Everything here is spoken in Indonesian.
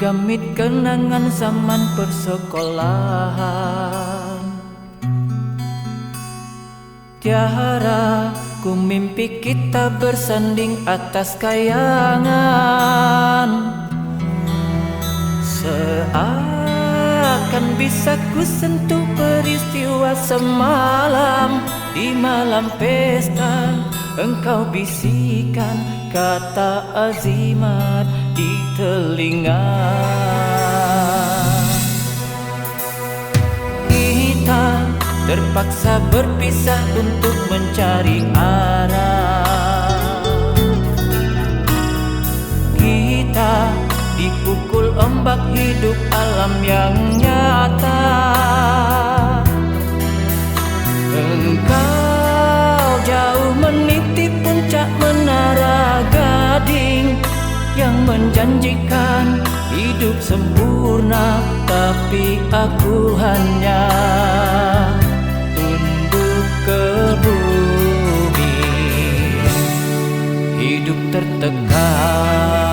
Gamit kenangan zaman persekolahan. Tiara ku mimpi kita bersanding atas kayangan. Seakan bisa ku sentuh peristiwa semalam. Di malam pesta engkau bisikan kata azimat di telinga. Kita terpaksa berpisah untuk mencari arah. Kita dipukul ombak hidup alam yang nyata. Engkau jauh meniti puncak menara Gading yang menjanjikan hidup sempurna, tapi aku hanya tunduk ke bumi. Hidup tertekan.